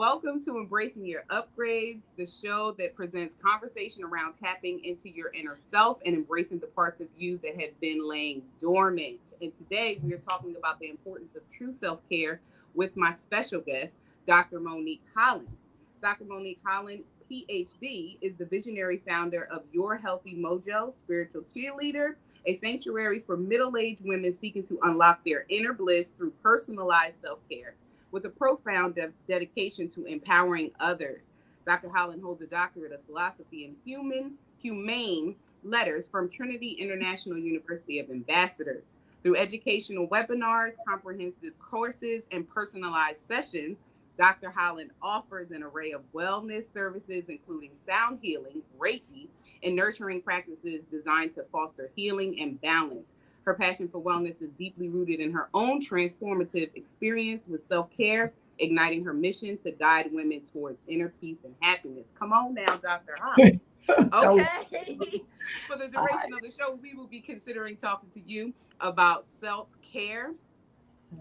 Welcome to Embracing Your Upgrades, the show that presents conversation around tapping into your inner self and embracing the parts of you that have been laying dormant. And today we are talking about the importance of true self care with my special guest, Dr. Monique Holland. Dr. Monique Holland, PhD, is the visionary founder of Your Healthy Mojo, spiritual cheerleader, a sanctuary for middle aged women seeking to unlock their inner bliss through personalized self care with a profound dedication to empowering others. Dr. Holland holds a doctorate of philosophy in humane letters from Trinity International University of Ambassadors. Through educational webinars, comprehensive courses, and personalized sessions, Dr. Holland offers an array of wellness services, including sound healing, Reiki, and nurturing practices designed to foster healing and balance. Her passion for wellness is deeply rooted in her own transformative experience with self-care, igniting her mission to guide women towards inner peace and happiness. Come on now, Dr. Holland. Okay. For the duration of the show, we will be considering talking to you about self-care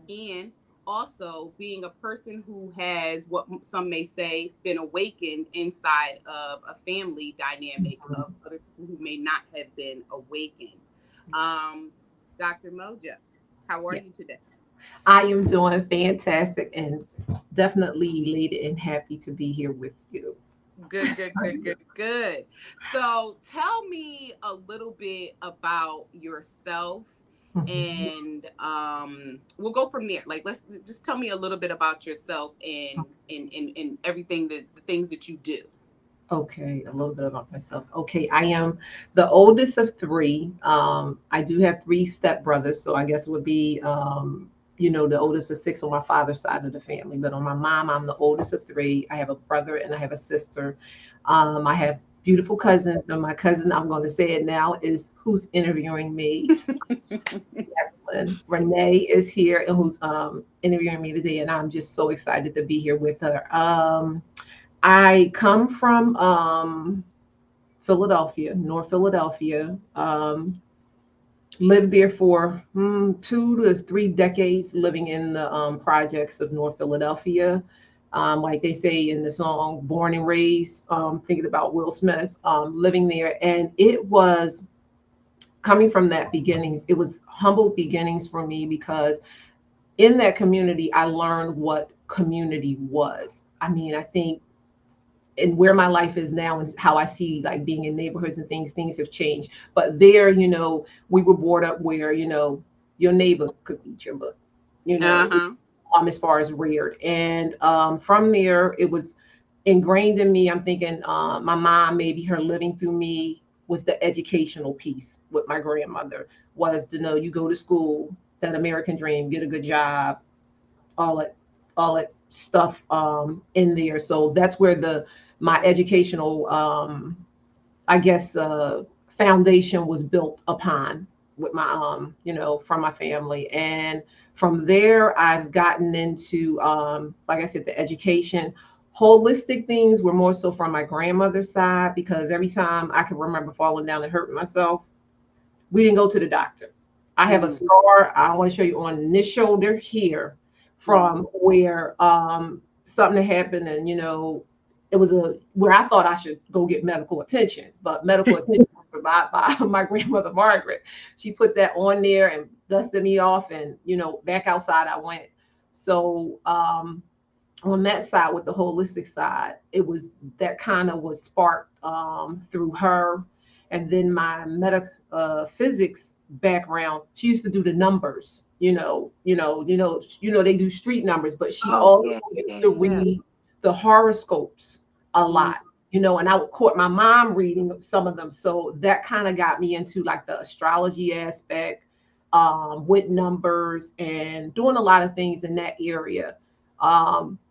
and also being a person who has what some may say been awakened inside of a family dynamic of other people who may not have been awakened. Um, Dr. Mojo, how are Yeah, you today? I am doing fantastic and definitely elated and happy to be here with you. Good, good, good, good, good. So tell me a little bit about yourself Mhm. and we'll go from there. Like let's just tell me a little bit about yourself and everything that the things that you do. Okay, a little bit about myself. Okay, I am the oldest of three. I do have three stepbrothers, so I guess it would be, the oldest of six on my father's side of the family. But on my mom, I'm the oldest of three. I have a brother and I have a sister. I have beautiful cousins, and my cousin, I'm going to say it now, is who's interviewing me. And Renee is here and who's interviewing me today, and I'm just so excited to be here with her. I come from Philadelphia, North Philadelphia. Lived there for 2 to 3 decades, living in the projects of North Philadelphia. Like they say in the song "Born and Raised," thinking about Will Smith, living there, and it was coming from that beginnings. It was humble beginnings for me because in that community, I learned what community was. I mean, I think and where my life is now and how I see like being in neighborhoods and things have changed. But there, we were brought up where, your neighbor could eat your book, you know, Uh-huh. as far as reared. And from there, it was ingrained in me. I'm thinking my mom, maybe her living through me was the educational piece with my grandmother was to know you go to school, that American dream, get a good job, all that all that stuff in there. So that's where the my educational I guess foundation was built upon with my from my family. And from there I've gotten into like I said, the education. Holistic things were more so from my grandmother's side because every time I can remember falling down and hurting myself, we didn't go to the doctor. I have a Mm, scar. I want to show you on this shoulder here mm. from where something happened, and it was a where I thought I should go get medical attention, but medical attention was provided by my grandmother Margaret. She put that on there and dusted me off, and back outside I went. So on that side, with the holistic side, it was that kind of was sparked through her. And then my physics background, she used to do the numbers, they do street numbers, but she Oh also yeah, used yeah, to yeah. read the horoscopes a Mm, lot, and I would court my mom reading some of them. So that kind of got me into like the astrology aspect, with numbers and doing a lot of things in that area.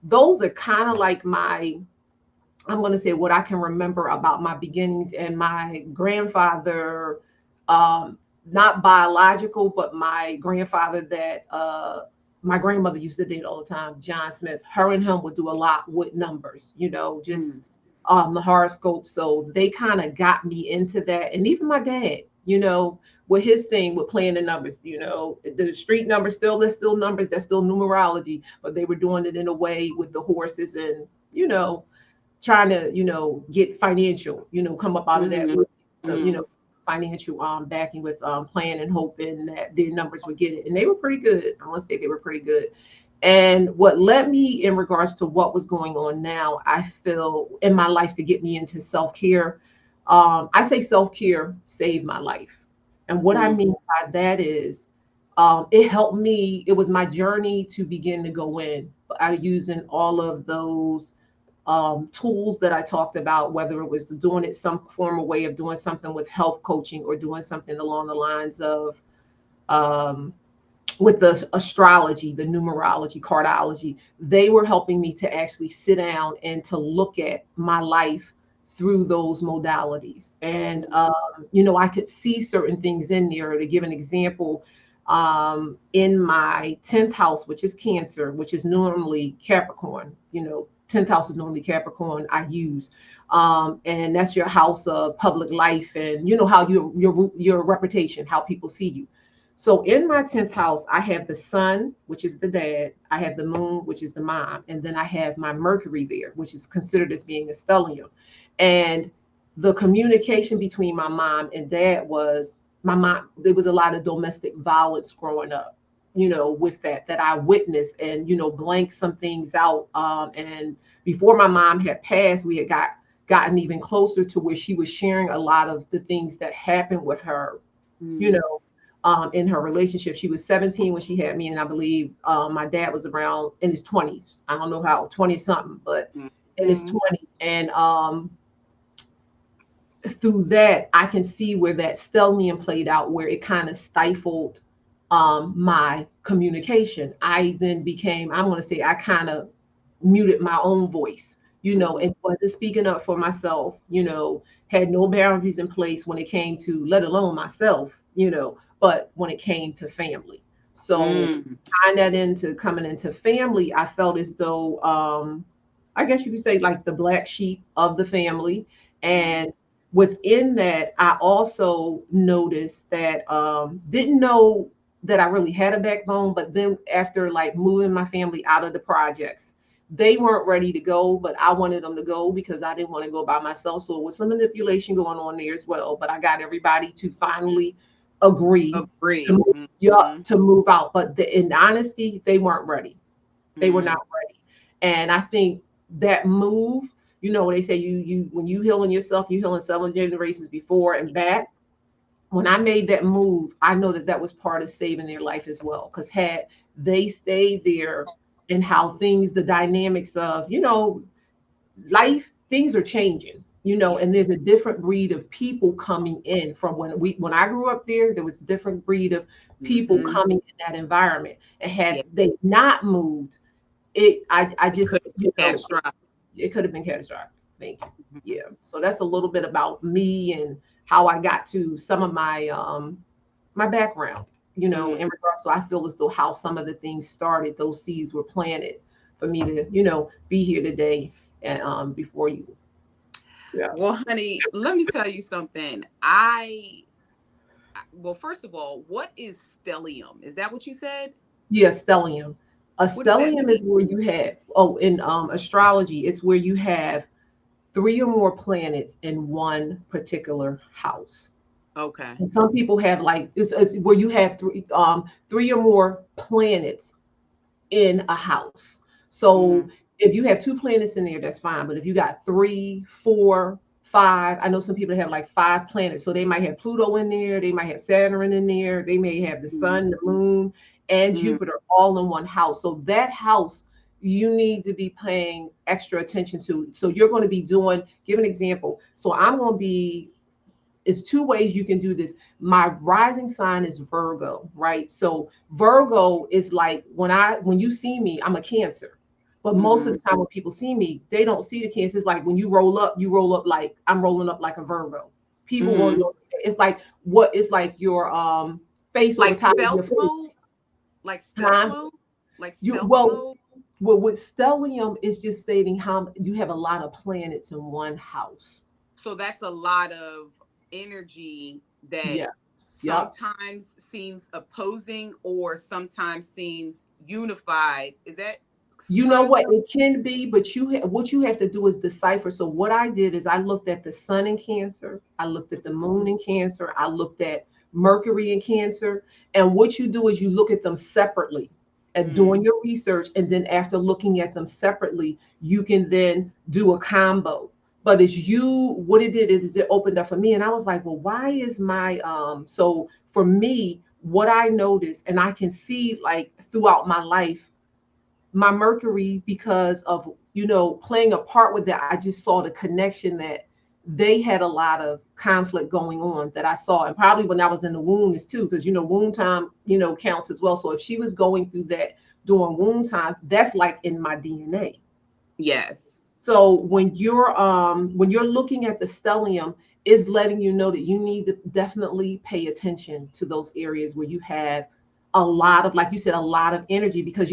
Those are kind of like I'm going to say what I can remember about my beginnings. And my grandfather, um, not biological, but my grandfather that my grandmother used to date all the time, John Smith, her and him would do a lot with numbers, mm. just the horoscope. So they kind of got me into that. And even my dad, with his thing with playing the numbers, the street numbers, still, there's still numbers, that's still numerology, but they were doing it in a way with the horses and you know, trying to, get financial, come up out of that Mm-hmm. with some, Mm-hmm. financial backing with plan and hoping that their numbers would get it. And they were pretty good. I want to say they were pretty good. And what led me in regards to what was going on now, I feel in my life to get me into self care. I say self care saved my life. And what I Mm-hmm. mean by that is it helped me. It was my journey to begin to go in. I using all of those tools that I talked about, whether it was doing it some form of way of doing something with health coaching or doing something along the lines of um, with the astrology, the numerology, cardology, they were helping me to actually sit down and to look at my life through those modalities. And, I could see certain things in there. To give an example, in my 10th house, which is Cancer, which is normally Capricorn, 10th house is normally Capricorn, I use. And that's your house of public life and how your reputation, how people see you. So in my 10th house, I have the sun, which is the dad. I have the moon, which is the mom. And then I have my Mercury there, which is considered as being a stellium. And the communication between my mom and dad was my mom, there was a lot of domestic violence growing up, with that I witnessed and, blank some things out. And before my mom had passed, we had gotten even closer to where she was sharing a lot of the things that happened with her, you Mm-hmm. know, in her relationship. She was 17 when she had me, and I believe my dad was around in his 20s. I don't know how, 20 something, but in his Mm-hmm. 20s. And through that, I can see where that stellium played out, where it kind of stifled my communication. I then became, I'm going to say, I kind of muted my own voice, Mm-hmm. and wasn't speaking up for myself, had no boundaries in place when it came to, let alone myself, but when it came to family. So Mm-hmm. tying that into coming into family, I felt as though, I guess you could say, like the black sheep of the family. Mm-hmm. And within that, I also noticed that didn't know that I really had a backbone, but then after like moving my family out of the projects, they weren't ready to go, but I wanted them to go because I didn't want to go by myself. So there was some manipulation going on there as well. But I got everybody to finally agree to Agree. move, yeah, Mm-hmm. to move out. But in honesty, they weren't ready. They were Mm-hmm. not ready. And I think that move, they say you when you healing yourself, you healing several generations before and back. When I made that move, I know that that was part of saving their life as well. Because had they stayed there, and how things, the dynamics of, life, things are changing, Yeah. and there's a different breed of people coming in from when I grew up there. There was a different breed of people Mm-hmm. coming in that environment. And Yeah. had they not moved, I It just, could be catastrophic. it could have been catastrophic. Thank you. Mm-hmm. Yeah. So that's a little bit about me and how I got to some of my background, Mm-hmm. in regards. So I feel as though how some of the things started, those seeds were planted for me to, be here today and before you. Yeah. Well, honey, let me tell you something. Well, first of all, what is stellium? Is that what you said? Yeah, stellium. A What does that stellium is mean? where you have, in astrology, it's where you have three or more planets in one particular house. Okay. So some people have like it's where you have three or more planets in a house. Mm-hmm. So if you have two planets in there, that's fine. But if you got three, four, five, I know some people have like five planets. So they might have Pluto in there, they might have Saturn in there, they may have the sun, the moon, and Mm-hmm. Jupiter all in one house. So that house you need to be paying extra attention to. So you're going to be doing, give an example. So I'm going to be, it's two ways you can do this. My rising sign is Virgo, right? So Virgo is like when you see me, I'm a Cancer. But most of Mm-hmm. the time when people see me, they don't see the Cancer. It's like when you roll up like I'm rolling up like a Virgo. People really Mm-hmm. don't see it. It's like what it's like your face on Like top of your stealth face. mode? Like stealth Huh? mode? Like You stealth well, mode? with stellium is just stating how you have a lot of planets in one house. So that's a lot of energy that Yes. Yep. sometimes seems opposing or sometimes seems unified. Is that You know trying to what? tell? It can be, but what you have to do is decipher. So what I did is I looked at the sun in Cancer, I looked at the moon in Cancer, I looked at Mercury in Cancer, and what you do is you look at them separately and Mm, doing your research, and then after looking at them separately, you can then do a combo. But it's you. What it did is it opened up for me, and I was like, well, why is my so for me, what I noticed, and I can see like throughout my life my Mercury, because of playing a part with that, I just saw the connection that they had a lot of conflict going on that I saw, and probably when I was in the womb is too, because womb time counts as well. So if she was going through that during womb time, that's like in my DNA. yes. So when you're looking at the stellium, is letting you know that you need to definitely pay attention to those areas where you have a lot of, like you said, a lot of energy, because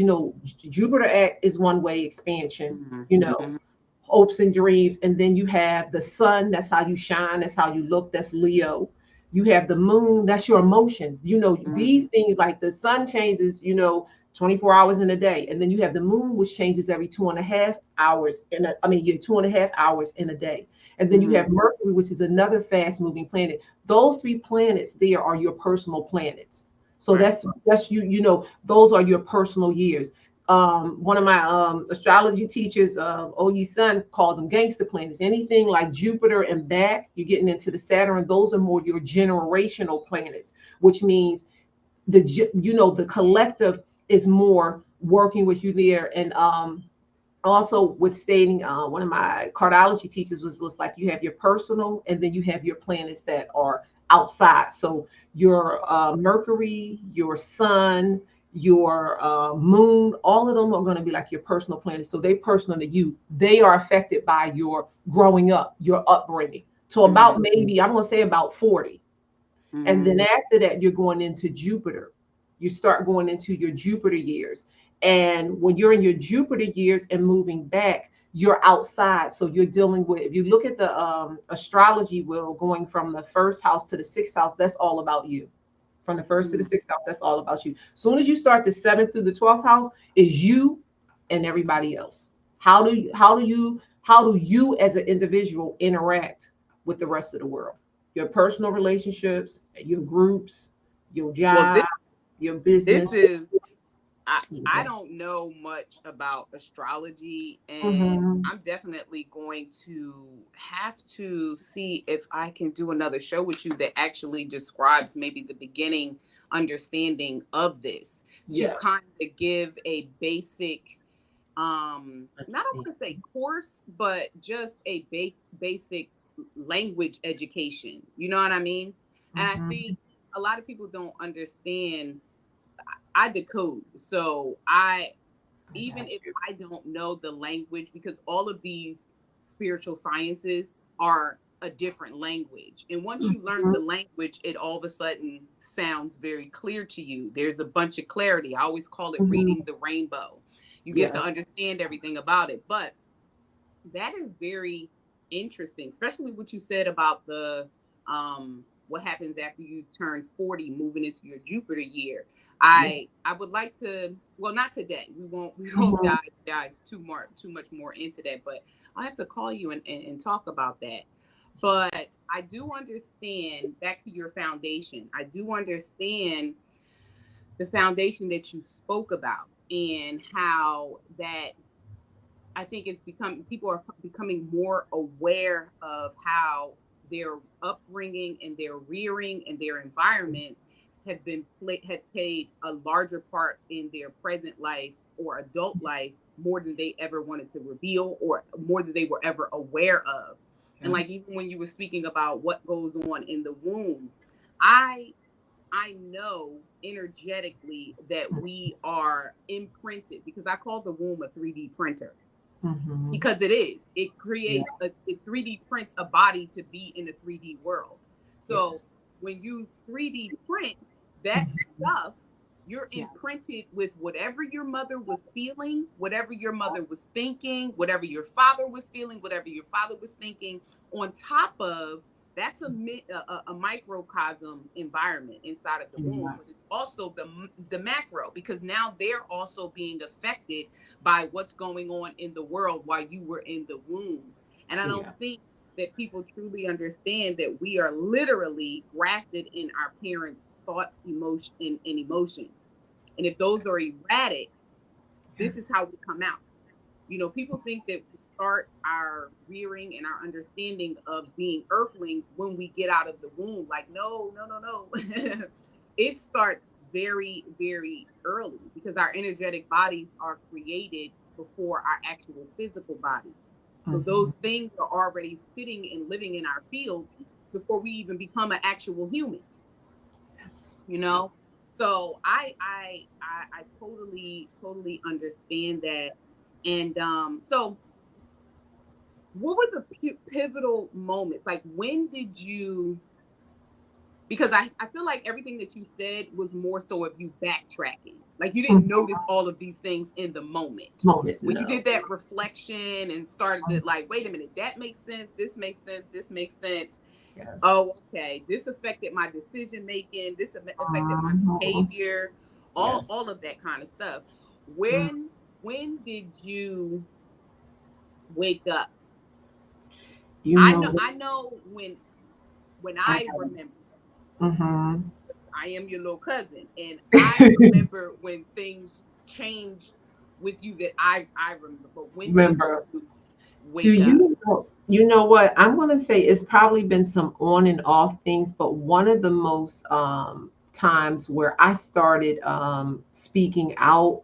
Jupiter is one way expansion, Mhm, you know, mhm, hopes and dreams. And then you have the sun, that's how you shine, that's how you look, that's Leo. You have the moon, that's your emotions. These mhm, things, like the sun changes, 24 hours in a day. And then you have the moon, which changes every 2.5 hours you're 2.5 hours in a day. And then you mhm. have Mercury, which is another fast moving planet. Those three planets there are your personal planets. So Right. that's those are your personal years. One of my astrology teachers, OE son, called them gangster planets. Anything like Jupiter and back, you're getting into the Saturn. Those are more your generational planets, which means the collective is more working with you there. And also with stating, one of my cardiology teachers was like, you have your personal, and then you have your planets that are outside. So your Mercury, your sun, your moon, all of them are going to be like your personal planets. So they personal to you. They are affected by your growing up, your upbringing. So about, Mhm, maybe I'm going to say about 40. And mhm, then after that, you're going into Jupiter. You start going into your Jupiter years. And when you're in your Jupiter years and moving back, you're outside. So you're dealing with, if you look at the astrology wheel going from the first house to the sixth house, that's all about you. From the first to the mhm. sixth house, that's all about you. As soon as you start the seventh through the 12th house, is you and everybody else. How do you as an individual interact with the rest of the world? Your personal relationships, your groups, your Well, job, your this business. is I Yeah. don't know much about astrology, and Mm-hmm. I'm definitely going to have to see if I can do another show with you that actually describes maybe the beginning understanding of this, to Yes. kind of give a basic, not I Understand. want to say course, but just a basic language education. You know what I mean? And I Mm-hmm. think a lot of people don't understand. I decode. So I, I even got if you. I don't know the language, because all of these spiritual sciences are a different language. And once you learn Mm-hmm. the language, it all of a sudden sounds very clear to you. There's a bunch of clarity. I always call it Mm-hmm. reading the rainbow. You get to Yes. understand everything about it. But that is very interesting, especially what you said about the what happens after you turn 40, moving into your Jupiter year. Yeah. I would like to, well, not today. We won't Mm-hmm. dive too much more into that, but I'll have to call you and talk about that. But I do understand, back to your foundation. I do understand the foundation that you spoke about, and how that, I think it's become, people are becoming more aware of how their upbringing and their rearing and their environment have played a larger part in their present life or adult life, more than they ever wanted to reveal, or more than they were ever aware of. And Yeah. like, even when you were speaking about what goes on in the womb, I I know energetically that we are imprinted, because I call the womb a 3D printer, Mm-hmm. because it is. It Yeah. creates it 3D prints a body to be in a 3D world. So Yes. when you 3D print that Mm-hmm. stuff, you're Yes. imprinted with whatever your mother was feeling, whatever your mother was thinking, whatever your father was feeling, whatever your father was thinking, on top of that's a microcosm environment inside of the womb, Yeah. but it's also the macro, because now they're also being affected by what's going on in the world while you were in the womb. And I don't Yeah. think that people truly understand that we are literally grafted in our parents' thoughts, and emotions. And if those are erratic, this is Yes. how we come out. People think that we start our rearing and our understanding of being earthlings when we get out of the womb. Like, no, no, no, no. It starts very, very early, because our energetic bodies are created before our actual physical body. So Hmm. those things are already sitting and living in our fields before we even become an actual human, Yes. you know? So I totally, totally understand that. And so what were the pivotal moments? Like, when did you, because I feel like everything that you said was more so of you backtracking. Like, you didn't Mhm. notice all of these things in the moment. Moment, When you no. did that reflection and started to, like, wait a minute, that makes sense, this makes sense, this makes sense. Yes. Oh, okay, this affected my decision making, this affected my Mhm. behavior, all Yes. all of that kind of stuff. Mm. When did you wake up? You I know know what? I know when I I have. remember, Hmm. I am your little cousin, and I remember when things changed with you, that I remember. But when did Remember, you do wake up? you know? You know what? I'm going to say it's probably been some on and off things, but one of the most times where I started speaking out.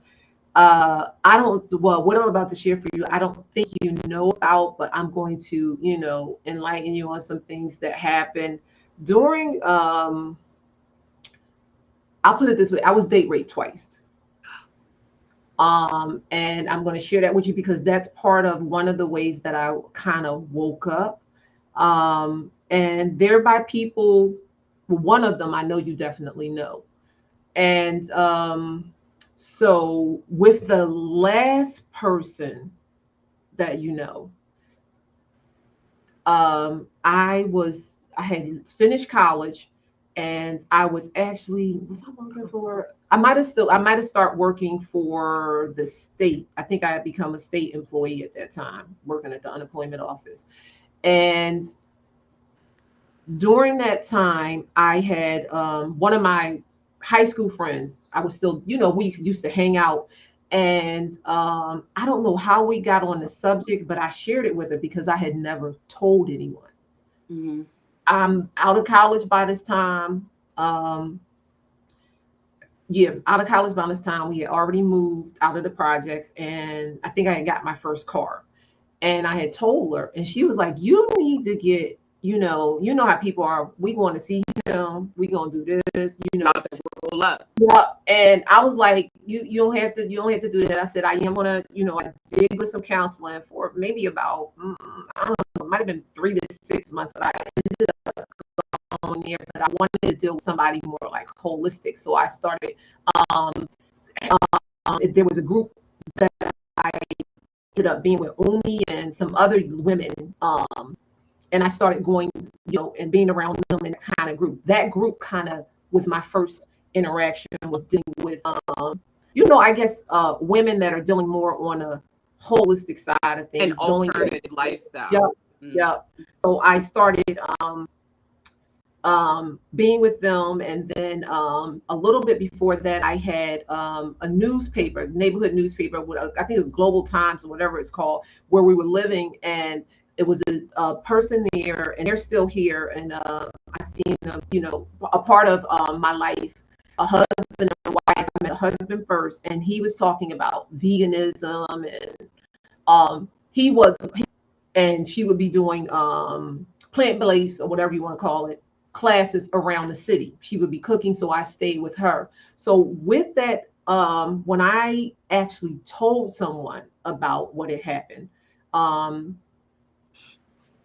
I don't, well, what I'm about to share for you, I don't think you know about, but I'm going to, enlighten you on some things that happened during, I'll put it this way, I was date raped twice. And I'm going to share that with you because that's part of one of the ways that I kind of woke up. And thereby people, one of them I know you definitely know. And so with the last person that you know, I had finished college, and I was actually, was I working for, I might have started working for the state. I think I had become a state employee at that time, working at the unemployment office. And during that time, I had one of my high school friends. I was still, we used to hang out. And I don't know how we got on the subject, but I shared it with her because I had never told anyone. Mm-hmm. I'm out of college by this time. Um, yeah, out of college by this time. We had already moved out of the projects, and I think I had got my first car. And I had told her, and she was like, "You need to get, you know how people are. We going to see him. We gonna do this, About to roll up. Yeah." And I was like, you don't have to do that. I said, I am gonna, I did with some counseling for maybe about, I don't know, it might have been 3 to 6 months, but I ended up on there, but I wanted to deal with somebody more like holistic. So I started, um, there was a group that I ended up being with Umi and some other women. And I started going, and being around them in that kind of group. That group kind of was my first interaction with dealing with, I guess women that are dealing more on a holistic side of An things, going, alternative yeah, lifestyle. Mm. yeah. So I started being with them. And then a little bit before that, I had a newspaper, neighborhood newspaper, with I think it's Global Times or whatever it's called, where we were living. And it was a person there, and they're still here. And I seen them, a part of my life, a husband and wife. I met a husband first, and he was talking about veganism, and he was, and she would be doing plant-based or whatever you want to call it classes around the city. She would be cooking, so I stayed with her. So with that, when I actually told someone about what had happened, um,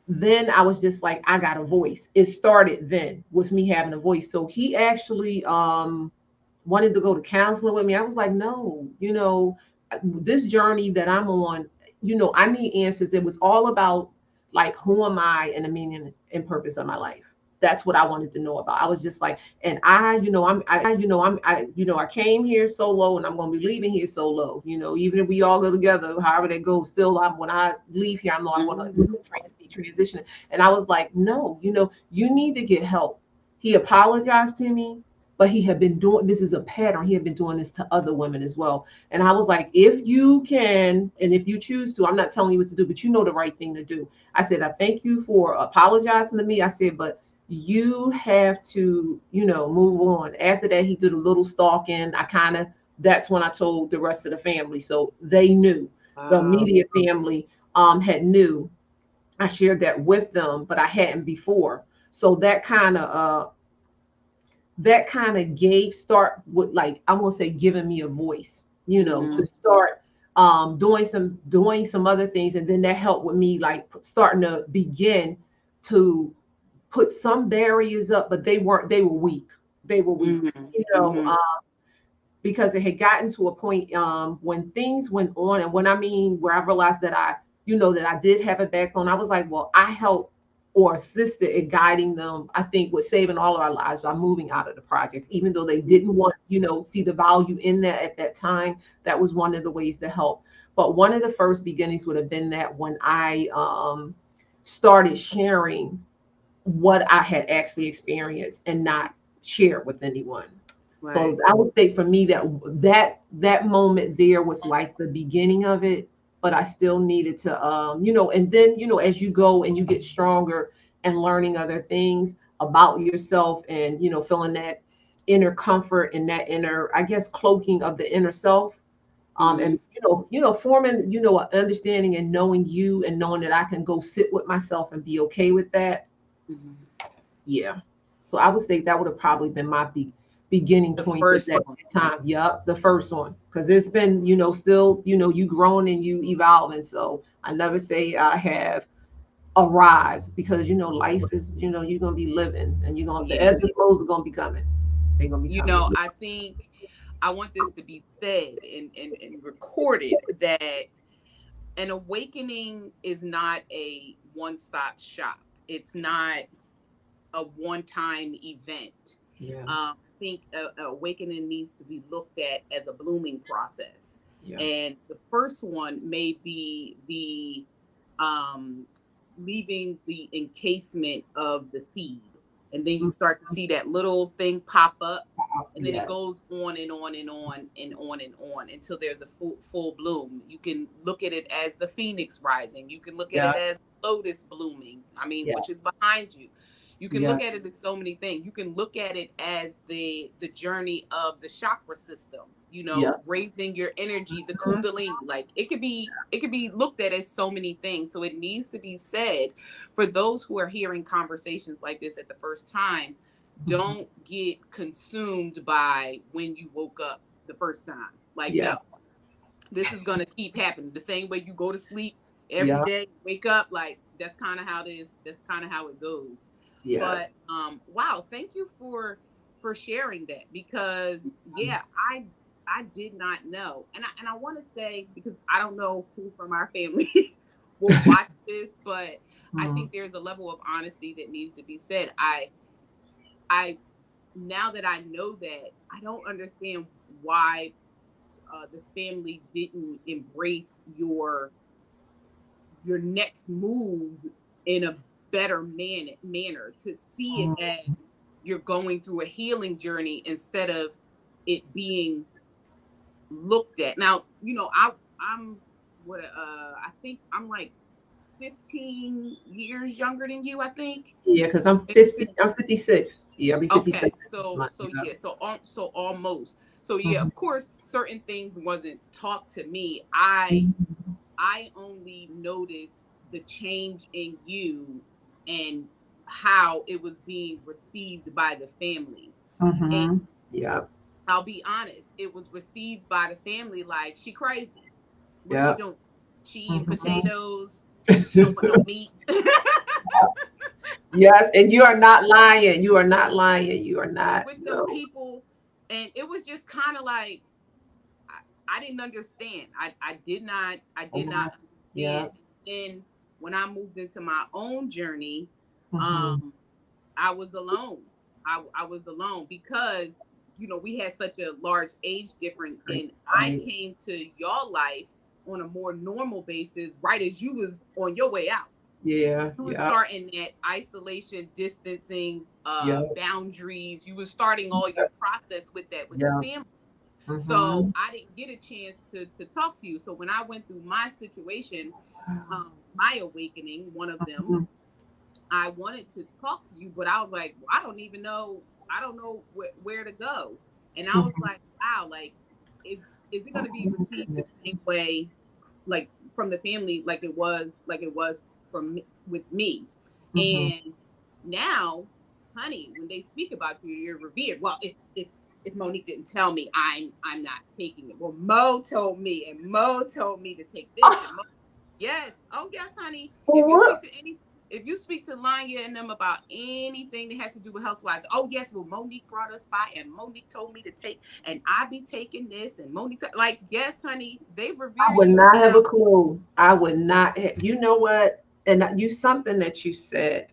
then I was just like, I got a voice. It started then with me having a voice. So he actually wanted to go to counseling with me. I was like, no, this journey that I'm on, I need answers. It was all about like, who am I and the meaning and purpose of my life? That's what I wanted to know about. I was just like, and I came here so low, and I'm going to be leaving here so low. Even if we all go together, however that goes, still, when I leave here, I know I'm going to Mm-hmm. be transitioning. And I was like, no, you need to get help. He apologized to me, but he had been doing this is a pattern. He had been doing this to other women as well. And I was like, if you can, and if you choose to, I'm not telling you what to do, but you know the right thing to do. I said, I thank you for apologizing to me. I said, but you have to, move on. After that, he did a little stalking. That's when I told the rest of the family. So they knew. The Wow. immediate family had knew. I shared that with them, but I hadn't before. So that kind of gave start with, like, I won't say giving me a voice, Mm-hmm. to start doing some other things. And then that helped with me, like, starting to begin to put some barriers up, but they were weak. They were weak. Mm-hmm. You know, Mm-hmm. because it had gotten to a point, when things went on, and when I mean where I realized that I did have a backbone. I was like, well, I helped or assisted in guiding them, I think, with saving all of our lives by moving out of the projects, even though they didn't want, see the value in that at that time. That was one of the ways to help. But one of the first beginnings would have been that when I started sharing what I had actually experienced and not share it with anyone. So Right. I would say for me that moment there was like the beginning of it, but I still needed to, and then, as you go and you get stronger and learning other things about yourself, and feeling that inner comfort and that inner, I guess, cloaking of the inner self, Mm-hmm. and forming, an understanding and knowing you, and knowing that I can go sit with myself and be okay with that. Mm-hmm. Yeah. So I would say that would have probably been my beginning The points at first that one. time. Yep, the first one. Because it's been, still, you growing and you evolving. So I never say I have arrived, because life is, you're gonna be living, and the Yeah. ebbs and flows are gonna be coming. They're gonna be coming. I think I want this to be said and recorded that an awakening is not a one-stop shop. It's not a one-time event. Yes. I think a awakening needs to be looked at as a blooming process. Yes. And the first one may be the um, leaving the encasement of the seed. And then you Mhm. start to see that little thing pop up. And then it Yes. goes on and on and on and on and on until there's a full bloom. You can look at it as the phoenix rising. You can look at Yeah. it as lotus blooming. I mean, which is Yes. behind you. You can Yeah. look at it as so many things. You can look at it as the journey of the chakra system, Yes. raising your energy, the Mhm. kundalini. Like it could be looked at as so many things. So it needs to be said for those who are hearing conversations like this at the first time, Mhm. don't get consumed by when you woke up the first time. Like, no, Yes. this is going to keep happening the same way you go to sleep every Yeah. day, wake up, like that's kind of how it is. That's kind of how it goes. But Yes. wow, thank you for sharing that, because yeah, I did not know. And I want to say, because I don't know who from our family will watch this, but I Mhm. think there's a level of honesty that needs to be said. I now that I know that, I don't understand why the family didn't embrace your next move in a better manner, to see it Mhm. as you're going through a healing journey instead of it being looked at. Now, I'm what I think I'm like 15 years younger than you, I think. Yeah, because I'm Maybe 50. I'm 56. Yeah, I'll be Okay, 56 next so month. so Yeah. yeah, so almost. So yeah, Mhm. of course, certain things wasn't taught to me. I only noticed the change in you and how it was being received by the family. And Mhm. Yeah. I'll be honest, it was received by the family like she crazy. What's she Yeah. doing? She eating Mhm. potatoes. She don't want no meat. Yes, and you are not lying. You are not lying. You are She not. with them No. people, and it was just kind of like I didn't understand. I did not Mhm. Yeah. understand. when I moved into my own journey, Mhm. um, I was alone. I was alone because, we had such a large age difference, Right. and I Right. came to your life on a more normal basis, right as you was on your way out. Yeah. You was Yeah. starting that isolation, distancing, Yeah. boundaries. You was starting all your process with that with the Yeah. family. So Mhm. I didn't get a chance to talk to you. So when I went through my situation, my awakening, one of them, Mhm. I wanted to talk to you, but I was like, well, I don't even know. I don't know where to go. And I was Mhm. like, wow, like, is is it going to be Oh my received the goodness. same way, like from the family, like it was from with me? Mhm. And now, honey, when they speak about you, you're revered. Well, if Monique didn't tell me, I'm not taking it. Well, Mo told me, and Mo told me to take this, and Mo, yes, oh yes, honey. If you speak What? to any, if you speak to Lanya and them about anything that has to do with housewives, oh yes, well Monique brought us by, and Monique told me to take, and I be taking this, and Monique like, yes, honey, they I revere would you not have now. a clue. I would not. You know what? And you something that you said.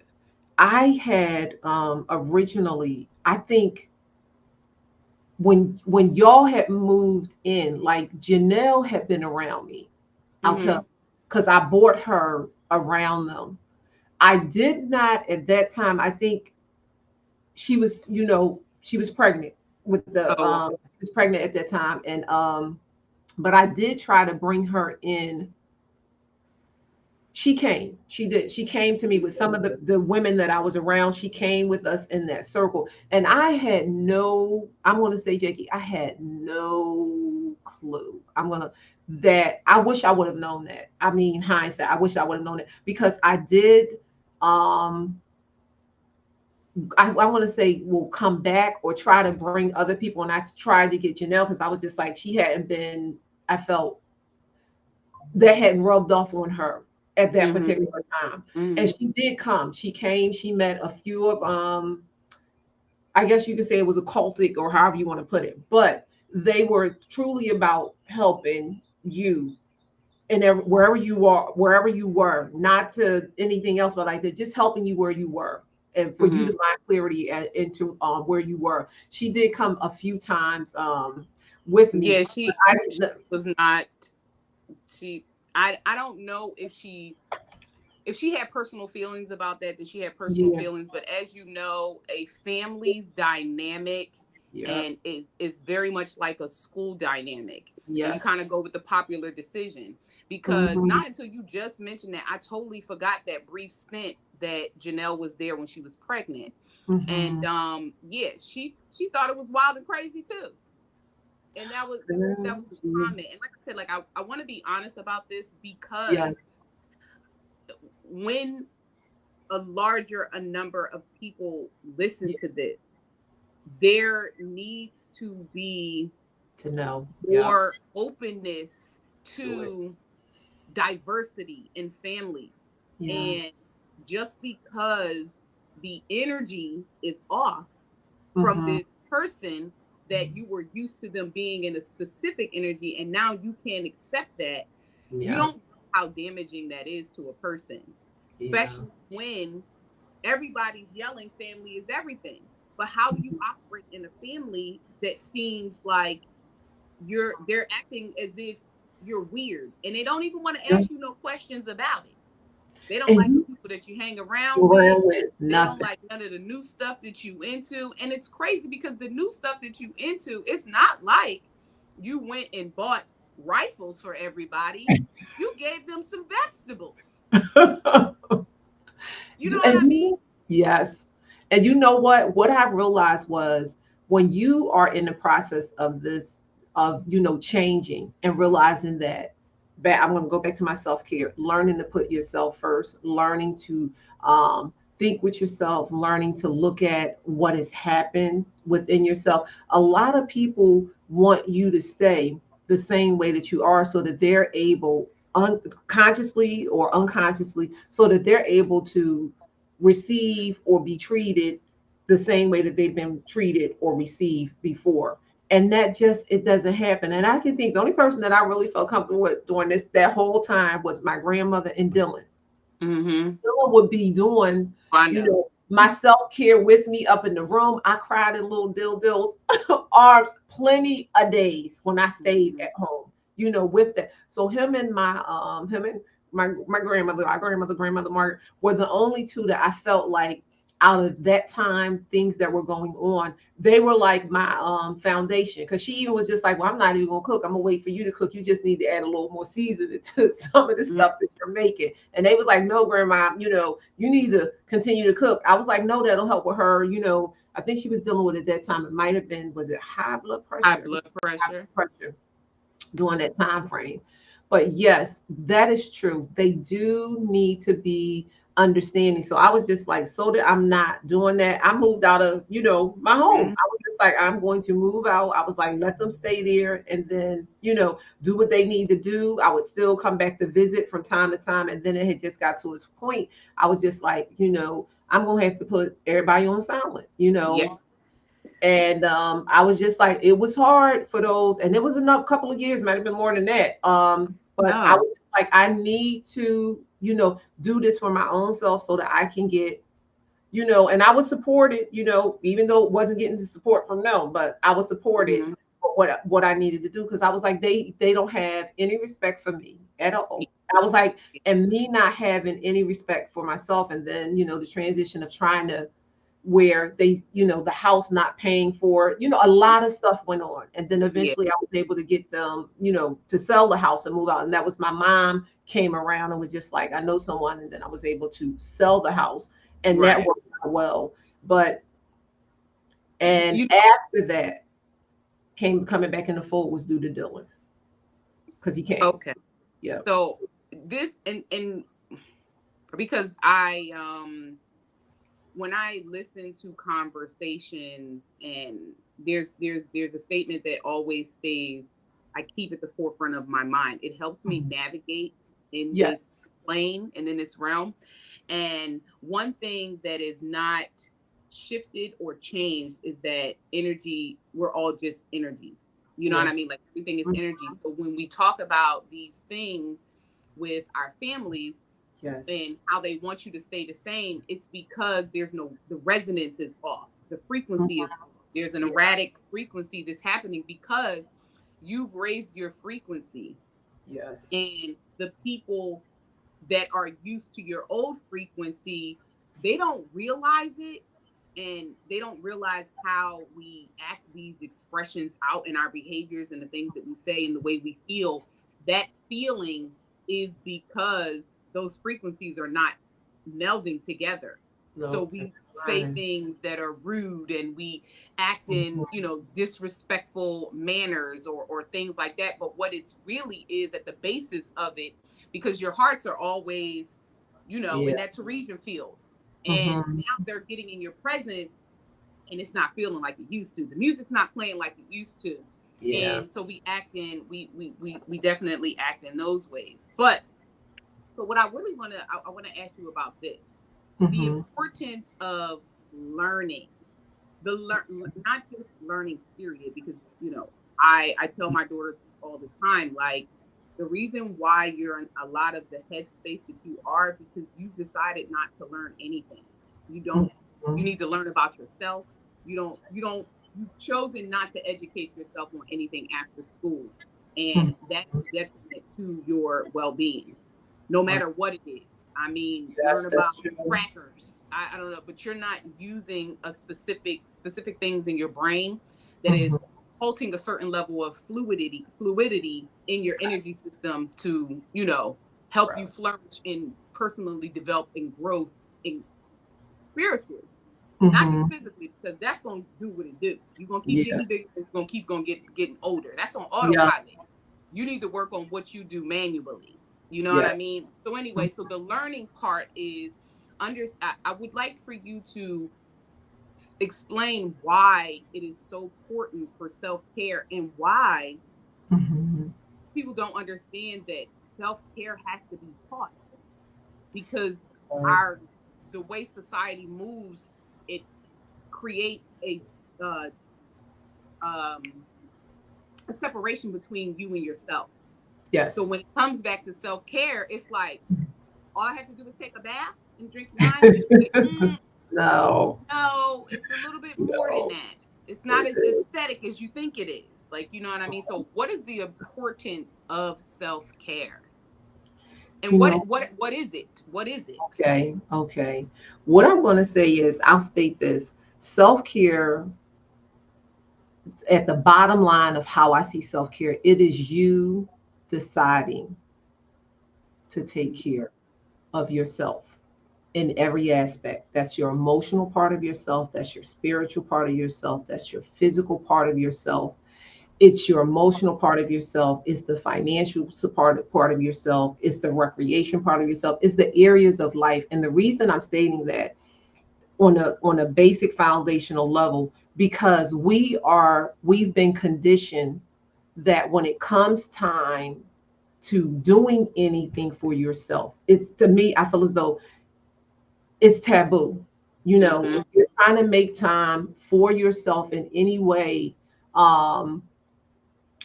I had originally. I think when y'all had moved in, like Janelle had been around me. I'll tell, Mm-hmm. because I bought her around them. I did not at that time. I think she was, she was pregnant with the Oh, she was pregnant at that time, and but I did try to bring her in. She came. She did. She came to me with some of the women that I was around. She came with us in that circle. And I had no, I'm going to say, Jackie, I had no clue. That I wish I would have known that. I mean, hindsight, I wish I would have known it because I did, um, I want to say will come back or try to bring other people. And I tried to get Janelle because I was just like, she hadn't been, I felt that had rubbed off on her at that mm-hmm. particular time. And Mm-hmm. she did come. She came, she met a few of I guess you could say it was occultic or however you want to put it, but they were truly about helping you and wherever you were, not to anything else, but like they're just helping you where you were and for you Mm-hmm. to find clarity into where you were. She did come a few times with me. Yeah, But she was not. She I don't know if she had personal feelings about that, that she had personal yeah, feelings. But as you know, a family's dynamic yeah, and is very much like a school dynamic. And you yes. kind of go with the popular decision. Because Hmm. not until you just mentioned that, I totally forgot that brief stint that Janelle was there when she was pregnant. And Hmm. yeah, she thought it was wild and crazy too. And that was the comment. And like I said, like I want to be honest about this Yes. because when a number of people listen Yeah, to this, there needs to be to know. Yep. more openness To it. to diversity in families. Yeah. And just because the energy is off from Hmm. this person that you were used to them being in a specific energy and now you can't accept that, you Yeah. don't know how damaging that is to a person, Yeah. especially when everybody's yelling family is everything. But how do you Mhm. operate in a family that seems like they're acting as if you're weird and they don't even want to Yeah. ask you no questions about it. They don't And like the you people that you hang around with. around with They don't nothing. like none of the new stuff that you into. And it's crazy because the new stuff that you into, it's not like you went and bought rifles for everybody. You gave them some vegetables. You know what And I mean? yes. And you know what? What I realized was when you are in the process of this, of, changing and realizing that, I'm going to go back to my self care, learning to put yourself first, learning to think with yourself, learning to look at what has happened within yourself. A lot of people want you to stay the same way that you are so that they're able, unconsciously or unconsciously, so that they're able to receive or be treated the same way that they've been treated or received before. And that just, it doesn't happen. And I can think the only person that I really felt comfortable with during that whole time was my grandmother and Dylan. Mm-hmm. Someone would be doing, I you know. know, my self-care with me up in the room. I cried in little dill's arms plenty of days when I stayed Mm-hmm. at home, with that. So him and my grandmother, our grandmother Margaret, were the only two that I felt like out of that time, things that were going on, they were like my foundation. Because she even was just like, well, I'm not even gonna cook. I'm gonna wait for you to cook. You just need to add a little more seasoning to some of the stuff that you're making. And they was like, no, grandma, you need to continue to cook. I was like, no, that'll help with her. I think she was dealing with at that time. It might have been, was it high blood High pressure? blood High pressure. blood pressure during that time frame. But yes, that is true. They do need to be understanding. So I was just like, so that I'm not doing that. I moved out of, my home. Mm-hmm. I was just like, I'm going to move out. I was like, let them stay there and then, do what they need to do. I would still come back to visit from time to time. And then it had just got to its point. I was just like, I'm gonna have to put everybody on silent, Yeah. and I was just like, it was hard for those, and it was another couple of years, might have been more than that. But I No. was just like, I need to, do this for my own self so that I can get, and I was supported, even though it wasn't getting the support from them, but I was supported Mm-hmm. for what I needed to do because I was like, they don't have any respect for me at all. I was like, and me not having any respect for myself, and then the transition of trying to where they, the house not paying for it. A lot of stuff went on. And then Yeah. eventually I was able to get them, to sell the house and move out. And that was my mom came around and was just like, I know someone. And then I was able to sell the house and that Right. worked out well. But, and You after that coming back in the fold was due to Dylan because he came. okay. Yeah. So this and because I when I listen to conversations and there's a statement that always stays, I keep at the forefront of my mind. It helps me Mhm. navigate in Yes. this plane and in this realm. And one thing that is not shifted or changed is that energy, we're all just energy. You know what I Yes. mean? Like everything is Mhm. energy. So when we talk about these things with our families, Yes. and how they want you to stay the same, it's because the resonance is off. The Mhm. frequency is off. There's an Yeah. erratic frequency that's happening because you've raised your frequency. Yes. And the people that are used to your old frequency, they don't realize it, and they don't realize how we act these expressions out in our behaviors and the things that we say and the way we feel. That feeling is because those frequencies are not melding together. So No, that's we say fine. things that are rude and we act in, Mhm. disrespectful manners or things like that. But what it's really is at the basis of it, because your hearts are always, Yeah. in that Teresian field. And Mhm. now they're getting in your presence and it's not feeling like it used to. The music's not playing like it used to. Yeah. And so we act in, we definitely act in those ways. But what I really I want to ask you about this, the Mhm. importance of learning, not just learning period, because, I tell my daughter this all the time, like, the reason why you're in a lot of the headspace that you are because you've decided not to learn anything. You don't. You Mhm. need to learn about yourself. You've chosen not to educate yourself on anything after school, Mhm. and that's a detriment to your well-being, no Right. matter what it is. I mean, learn Yes, about that's true. crackers. I don't know, but you're not using a specific things in your brain that Mhm. is halting a certain level of fluidity in your energy system to, help you Right. flourish and personally develop and growth in spiritually, not just Mhm. physically, because that's gonna do what it do. You're gonna keep getting Yes. bigger, you're gonna keep gonna getting older. That's on Yeah. autopilot. You need to work on what you do manually. You know what I Yes. mean? So anyway, Mhm. so the learning part is I would like for you to explain why it is so important for self-care and why Mhm. people don't understand that self-care has to be taught, because Yes. our the way society moves, it creates uh, um, a separation between you and yourself. So Yes. when it comes back to self care, it's like all I have to do is take a bath and drink wine. And you're like, No, no, it's a little bit more than no. that. It's not It as is. aesthetic as you think it is. Like, you know what I mean? So what is the importance of self-care? And You know, what is it? What is it? okay, okay. What I'm going to say is, I'll state this: self care, at the bottom line of how I see self care, it is you deciding to take care of yourself in every aspect. That's your emotional part of yourself, that's your spiritual part of yourself, that's your physical part of yourself. It's your emotional part of yourself, it's the financial part of yourself, it's the recreation part of yourself, it's the areas of life. And the reason I'm stating that on a basic foundational level, because we've been conditioned that when it comes time to doing anything for yourself, it's, to me, I feel as though it's taboo. You know, Mm-hmm. if you're trying to make time for yourself in any way, um,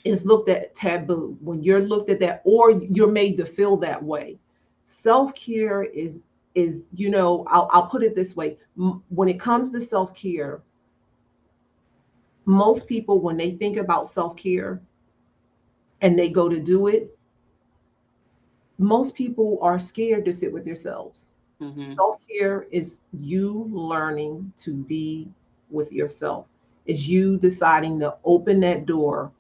is looked at taboo. When you're looked at that, or you're made to feel that way. Self care is, you know, I'll put it this way: when it comes to self care, most people, when they think about self care and they go to do it, most people are scared to sit with themselves. Mm-hmm. Self care is you learning to be with yourself. Is you deciding to open that door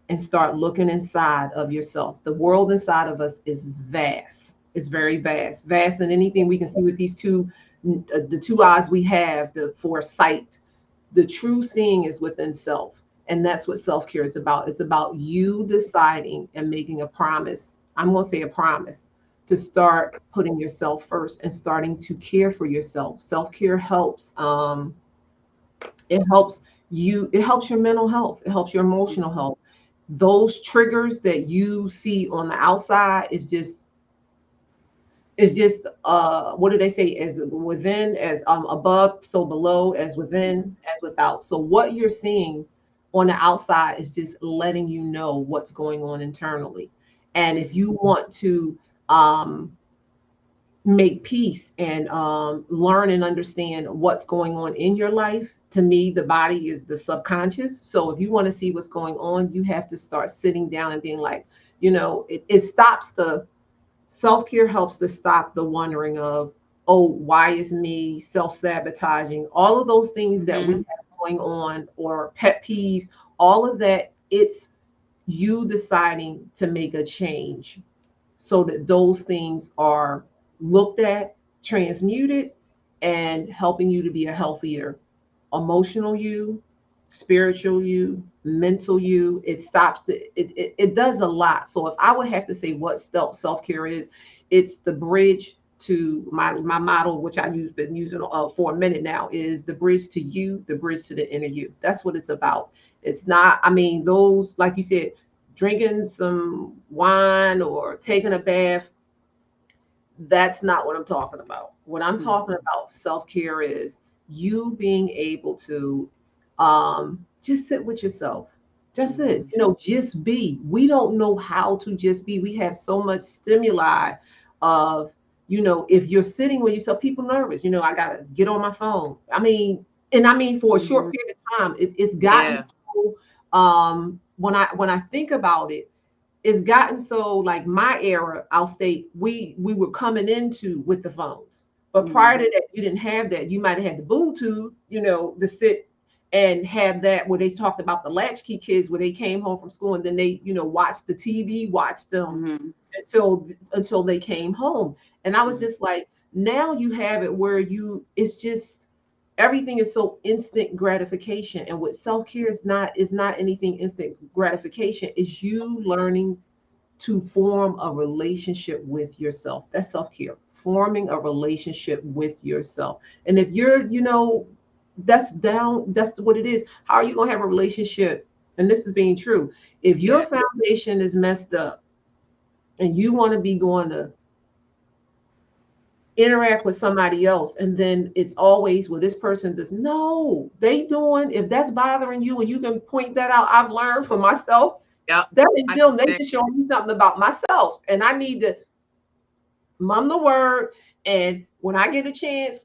and start looking inside of yourself. The world inside of us is vast. It's very vast, vast than anything we can see with these the two eyes we have, the foresight. The true seeing is within self, and that's what self care is about. It's about you deciding and making a promise. I'm going to say a promise to start putting yourself first and starting to care for yourself. Self care helps. It helps you. It helps your mental health. It helps your emotional health. Those triggers that you see on the outside is just what do they say, as within as above, so below, as within as without. So what you're seeing on the outside is just letting you know what's going on internally. And if Mm-hmm. you want to um make peace and learn and understand what's going on in your life, to me the body is the subconscious. So if you want to see what's going on, you have to start sitting down and being like, you know, it stops the self-care, helps to stop the wondering of, oh, why is me self-sabotaging, all of those things that we Mm-hmm. have going on, or pet peeves, all of that. It's you deciding to make a change so that those things are looked at, transmuted, and helping you to be a healthier emotional you, spiritual you, mental you. It stops it does a lot. So if I would have to say what self-care is, it's the bridge to my model, which I've been using for a minute now, is the bridge to you, the bridge to the inner you. That's what it's about. It's not, I mean, those, like you said, drinking some wine or taking a bath, that's not what I'm talking about. What I'm talking Mm-hmm. about self care is you being able to just sit with yourself. Just it, Mm-hmm. you know, just be. We don't know how to just be. We have so much stimuli of, you know, if you're sitting with yourself, people nervous. You know, I gotta get on my phone. I mean, and I mean for a short Mm-hmm. period of time, it's gotten Yeah. so. When I think about it, it's gotten so, like my era, I'll state, we were coming into with the phones. But prior Mm-hmm. to that, you didn't have that. You might have had the Bluetooth, you know, to sit and have that, where they talked about the latchkey kids, where they came home from school and then they, you know, watched the TV, watched them Mm-hmm. until they came home. And I was Mm-hmm. just like, now you have it where it's just everything is so instant gratification. And what self-care is not anything instant gratification. Is you learning to form a relationship with yourself. That's self-care, forming a relationship with yourself. And if you're, you know, that's what it is. How are you going to have a relationship? And this is being true. If your Yeah. foundation is messed up and you want to be going to interact with somebody else, and then it's always, well, this person does, no, they doing, if that's bothering you and you can point that out, I've learned for myself, Yep. that is I know them, they exactly. just showing me something about myself, and I need to mum the word, and when I get a chance,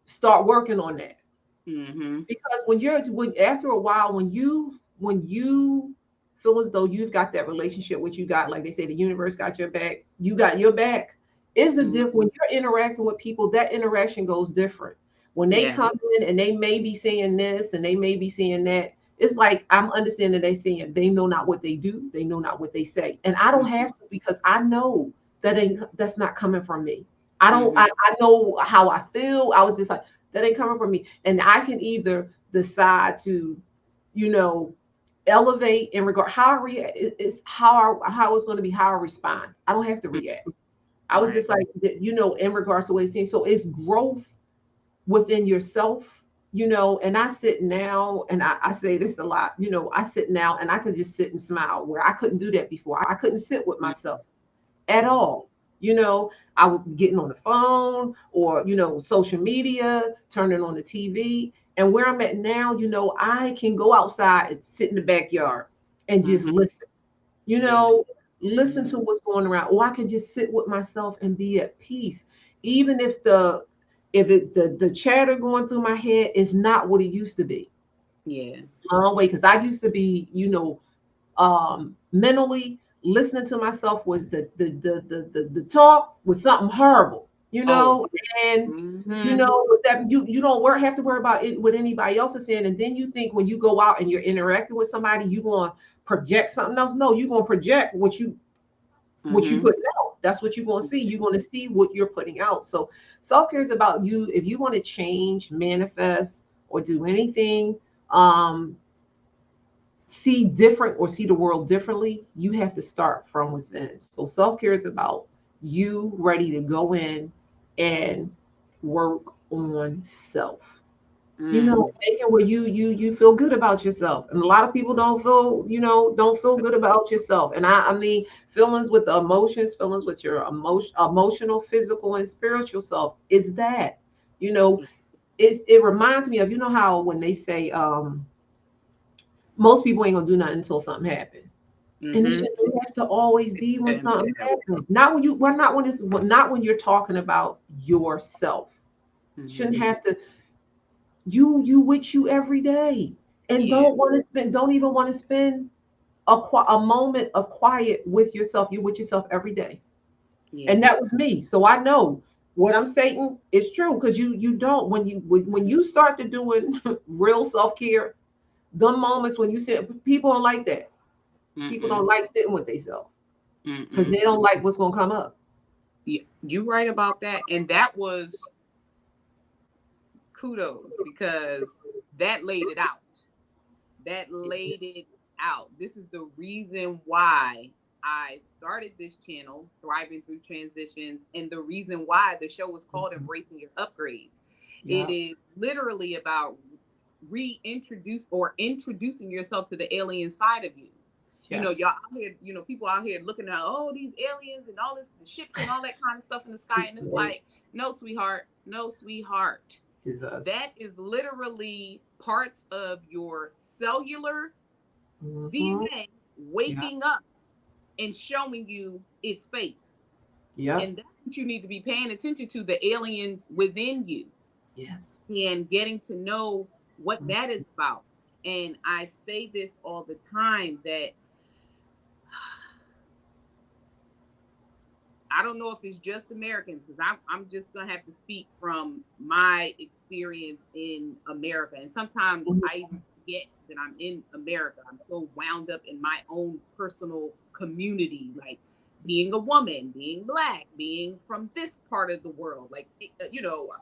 start working on that. Mm-hmm. Because when after a while, when you feel as though you've got that relationship, which you got, like they say, the universe got your back, you got your back. Is a Mm-hmm. diff When you're interacting with people, that interaction goes different. When they Yeah. come in and they may be saying this and they may be saying that, it's like I'm understanding they saying they know not what they do, they know not what they say. And I don't have to, because I know that's not coming from me. I don't Mm-hmm. I know how I feel. I was just like, that ain't coming from me. And I can either decide to, you know, elevate in regard how I react. It's how it's going to be, how I respond. I don't have to react. I was Right. just like, in regards to what it's saying. So it's growth within yourself, and I sit now, and I say this a lot, I sit now and I could just sit and smile where I couldn't do that before. I couldn't sit with myself at Mm-hmm. all. I would be getting on the phone or, social media, turning on the TV. And where I'm at now, I can go outside and sit in the backyard and just Mm-hmm. listen, you Yeah. know, listen Mm-hmm. to what's going around. Or I can just sit with myself and be at peace. Even if the chatter going through my head is not what it used to be. Yeah. Way, because I used to be, mentally listening to myself was the talk was something horrible, Oh. and Mm-hmm. that you don't have to worry about it what anybody else is saying. And then you think when you go out and you're interacting with somebody, you going to project something else. No, you're going to project what you Mm-hmm. put out. That's what you're going to see. You're going to see what you're putting out. So self-care is about you. If you want to change, manifest, or do anything, um see different or see the world differently, you have to start from within. So self care is about you ready to go in and work on self. Mm. Making where you feel good about yourself. And a lot of people don't feel good about yourself. And I mean feelings with the emotions, feelings with your emotional, physical, and spiritual self is that. You know, it reminds me of, how when they say most people ain't gonna do nothing until something happens. And it Mm-hmm. shouldn't have to always be when something Yeah. happens. Not when you, well, not when you're talking about yourself. Shouldn't Mm-hmm. have to. You with you every day, and Yeah. don't even want to spend a moment of quiet with yourself. You with yourself every day, and Yeah. that was me. So I know what I'm saying is true, because you don't, when you start to doing real self care, the moments when you sit, people don't like that. People don't Mm-mm. like sitting with themselves because Mm-mm. they don't like what's gonna come up. You right about that. And that was kudos because that laid it out. That laid it out. This is the reason why I started this channel, Thriving Through Transitions, and the reason why the show was called Mhm. Embracing Your Upgrades. It Yeah. is literally about introducing yourself to the alien side of you. Y'all Yes. out here, people out here looking at, oh, these aliens and all this, the ships and all that kind of stuff in the sky. And it's Right. like, no, sweetheart, no, sweetheart. Is us. That is literally parts of your cellular Mm-hmm. DNA Yeah. waking up and showing you its face. Yep. And that's what you need to be paying attention to, the aliens within you, Yes. and getting to know what Mm. that is about. And I say this all the time that I don't know if it's just Americans, because I'm just going to have to speak from my experience in America. And sometimes Mhm. I even forget that I'm in America. I'm so wound up in my own personal community, like being a woman, being black, being from this part of the world, like,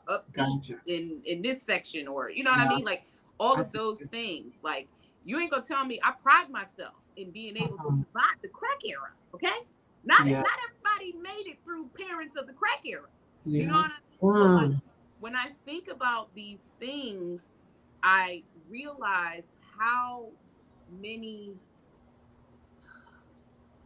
up east Gotcha. in this section, or, you know what I Yeah. mean? Like all I of see. those things. Like, you ain't going to tell me I pride myself in being able to Mhm. survive the crack era. Okay. Not Yeah. not everybody made it through parents of the crack era. You know Yeah. what I mean? So like Mm. when I think about these things, I realize how many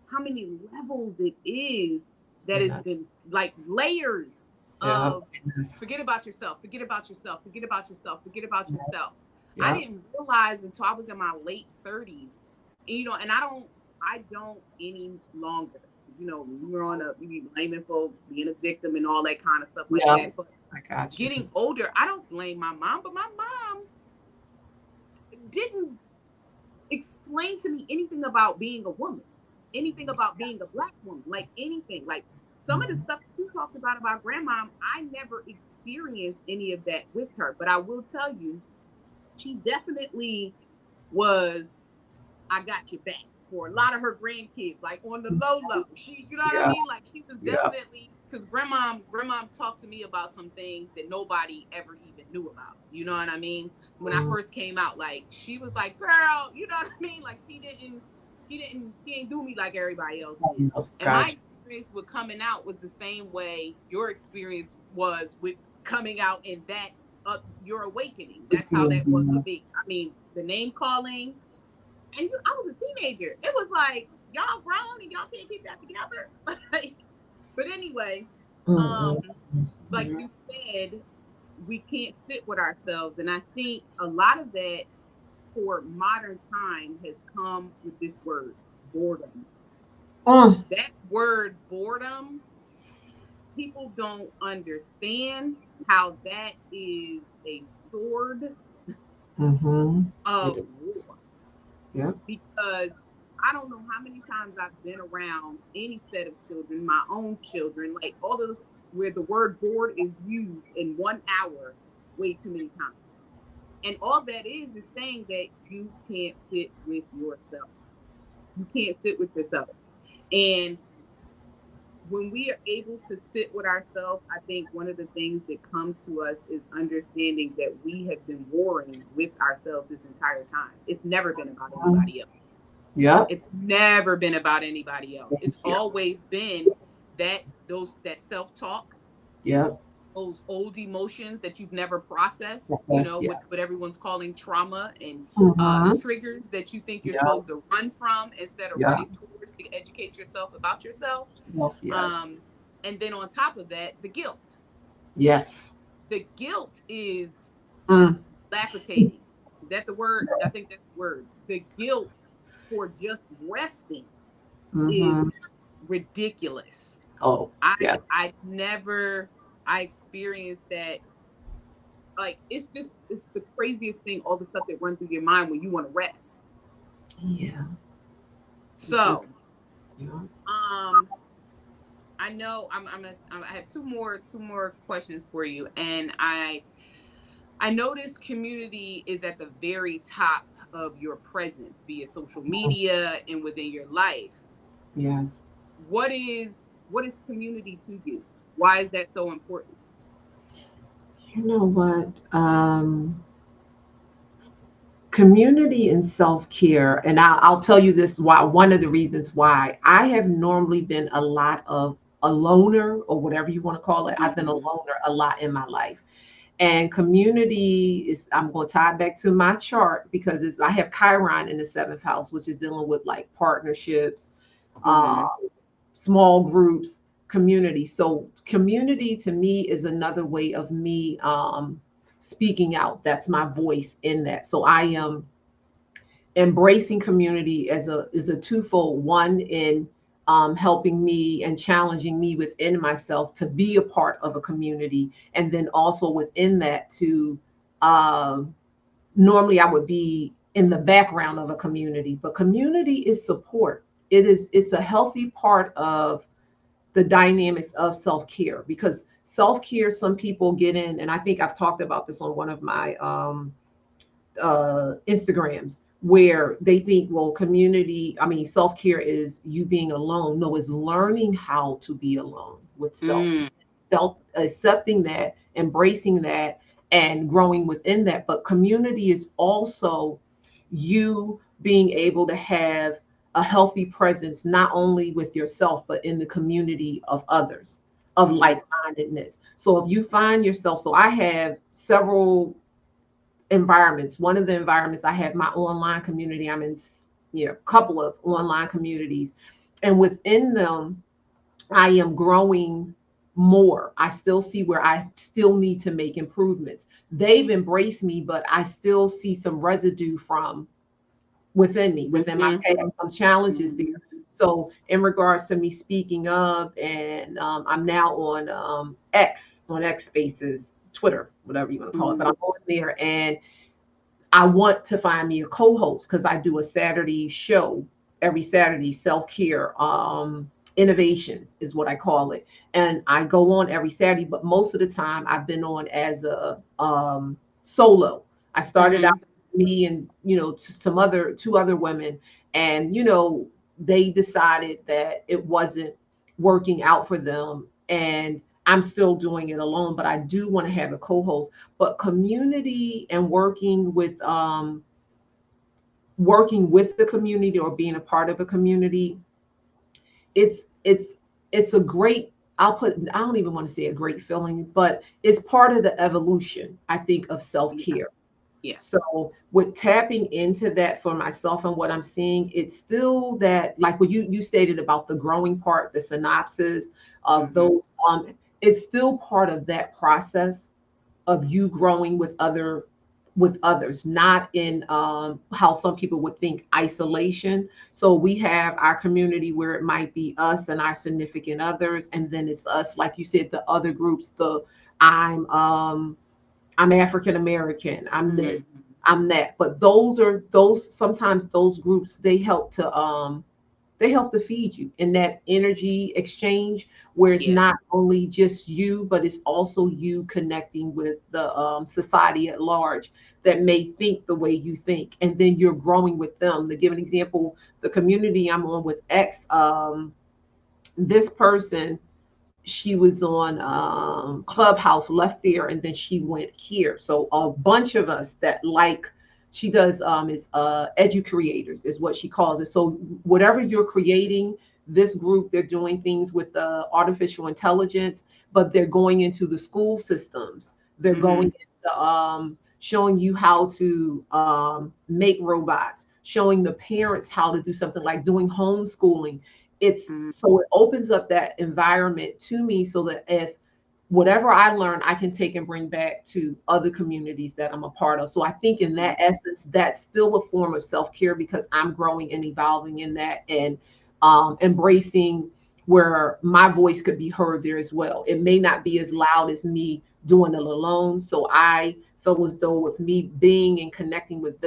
how many levels it is that And has that. been, like, layers Yeah. of Yes. forget about yourself, forget about yourself, forget about yourself, forget about Yeah. yourself. I Yeah. didn't realize until I was in my late 30s. And I don't any longer. growing up, you be blaming folks, being a victim, and all that kind of stuff like Yeah, that. But I got you. getting older, I don't blame my mom, but my mom didn't explain to me anything about being a woman, anything about being a black woman, like anything. Like some of the Mhm. stuff that you talked about grandma, I never experienced any of that with her. But I will tell you, she definitely was I got your back for a lot of her grandkids, like on the low low. She, you know what I Yeah, mean? Like she was yeah. definitely because grandma talked to me about some things that nobody ever even knew about. You know what I mean? When I Mm. first came out, like she was like, "Girl," you know what I mean? Like she ain't do me like everybody else did. Yes, And my got you. experience with coming out was the same way your experience was with coming out in that your awakening. That's how that was Mhm. with me. I mean, the name calling, and I was a teenager. It was like y'all grown and y'all can't keep that together. Like, but anyway, um, Mm-mm. like Yeah. you said, we can't sit with ourselves, and I think a lot of that for modern time has come with this word boredom. Mm. That word boredom, people don't understand how that is a sword Mm-hmm. It of is. war Yeah. because I don't know how many times I've been around any set of children, my own children, like all of those where the word bored is used in 1 hour way too many times. And all that is saying that you can't sit with yourself. You can't sit with yourself. And when we are able to sit with ourselves, I think one of the things that comes to us is understanding that we have been warring with ourselves this entire time. It's never been about Mm. anybody else. Yep. It's never been about anybody else. It's Thank you. always been that self-talk, Yep. those old emotions that you've never processed, Yes, what yes. everyone's calling trauma and Mm-hmm. triggers that you think you're Yep. supposed to run from instead of Yep. running towards to educate yourself about yourself. Self, yes. Um, and then on top of that, the guilt. Yes. The guilt is Mm. dilapidating. Is that the word? I think that's the word. The guilt for just resting is Mm-hmm. ridiculous. Oh, I yes. I never I experienced that. Like it's the craziest thing. All the stuff that run through your mind when you want to rest. Yeah. Good. So Yeah. um, I know I have two more questions for you, and I noticed community is at the very top of your presence via social Mm. media and within your life. Yes. What is community to you? Why is that so important? You know what? Community and self-care, and I'll tell you this, why one of the reasons why I have normally been a lot of a loner, or whatever you want to call it. I've been a Mm-hmm. loner a lot in my life. And community is, I'm going to tie it back to my chart because I have Chiron in the seventh house, which is dealing with like partnerships, uh, Mm-hmm. small groups, community. So community to me is another way of me speaking out. That's my voice in that. So I am embracing community as a is a twofold one in helping me and challenging me within myself to be a part of a community, and then also within that to um, normally I would be in the background of a community, but community is support. It's a healthy part of the dynamics of self-care, because self-care, some people get in, and I think I've talked about this on one of my Instagrams, where they think, well, community, I mean, self care is you being alone. No, it's learning how to be alone with Mm. self accepting that, embracing that, and growing within that. But community is also you being able to have a healthy presence, not only with yourself, but in the community of others of Mm. like mindedness. So if you find yourself, so I have several environments. One of the environments, I have my online community. I'm in, a couple of online communities, and within them, I am growing more. I still see where I still need to make improvements. They've embraced me, but I still see some residue from within me, within my Mm-hmm. past, some challenges there. Mm-hmm. So in regards to me speaking up, and I'm now on X Spaces, Twitter, whatever you want to call it, but Mm-hmm. I'm on there, and I want to find me a co-host because I do a Saturday show every Saturday, self-care, innovations is what I call it. And I go on every Saturday, but most of the time I've been on as a solo. I started out Mm-hmm. with me and some other two other women, and they decided that it wasn't working out for them, and I'm still doing it alone, but I do want to have a co-host. But community and working with the community or being a part of a community, it's a great, I don't even want to say a great feeling, but it's part of the evolution, I think, of Yeah. self-care. Yeah. So with tapping into that for myself and what I'm seeing, it's still that, like what you stated about the growing part, the synopsis of Mm-hmm. those, it's still part of that process of you growing with others, not in how some people would think isolation. So we have our community where it might be us and our significant others, and then it's us, like you said, the other groups. The I'm um I'm African American, I'm this, Mm-hmm. I'm that. But those sometimes those groups, they help to feed you in that energy exchange, where it's Yeah. not only just you, but it's also you connecting with the society at large that may think the way you think, and then you're growing with them. To give an example, the community I'm on with X, this person, she was on Clubhouse, left there, and then she went here. So a bunch of us that like, she does is edu-creators is what she calls it. So whatever you're creating, this group, they're doing things with artificial intelligence, but they're going into the school systems. They're Mm-hmm. going into showing you how to make robots, showing the parents how to do something like doing homeschooling. It's Mm-hmm. so it opens up that environment to me, so that if whatever I learn, I can take and bring back to other communities that I'm a part of. So I think in that essence, that's still a form of self-care, because I'm growing and evolving in that, and embracing where my voice could be heard there as well. It may not be as loud as me doing it alone. So I feel as though with me being and connecting with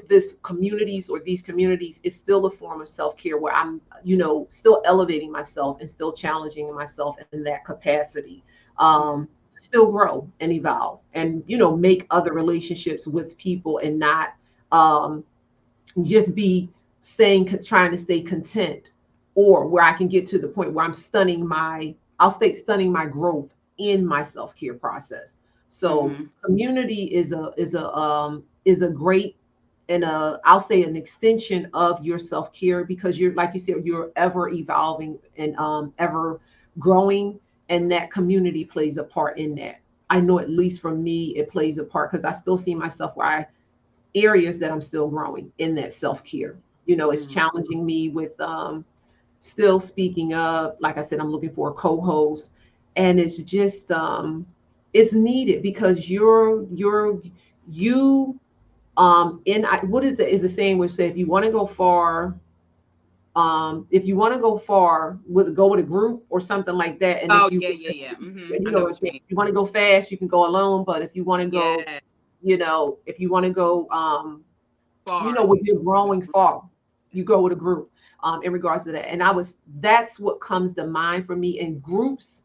this communities, or these communities, is still a form of self-care, where I'm still elevating myself and still challenging myself in that capacity, Mm-hmm. to still grow and evolve, and make other relationships with people, and not um, just be trying to stay content, or where I can get to the point where I'll stay stunning my growth in my self-care process. So Mm-hmm. community is a great, and I'll say an extension of your self-care, because you're, like you said, you're ever evolving and ever growing, and that community plays a part in that. I know, at least for me, it plays a part, because I still see myself where areas that I'm still growing in that self-care. It's Mm-hmm. challenging me with still speaking up. Like I said, I'm looking for a co-host, and it's just it's needed, because you what is the saying which say, if you want to go far, go with a group or something like that. And Oh if you yeah, yeah, yeah. Mm-hmm. you I know know what I'm what you saying, mean. if you want to go fast, you can go alone, but if you want to go, Yeah. if you want to go Far. You when can you're go with a growing group. far, you go with a group, in regards to that. And that's what comes to mind for me. In groups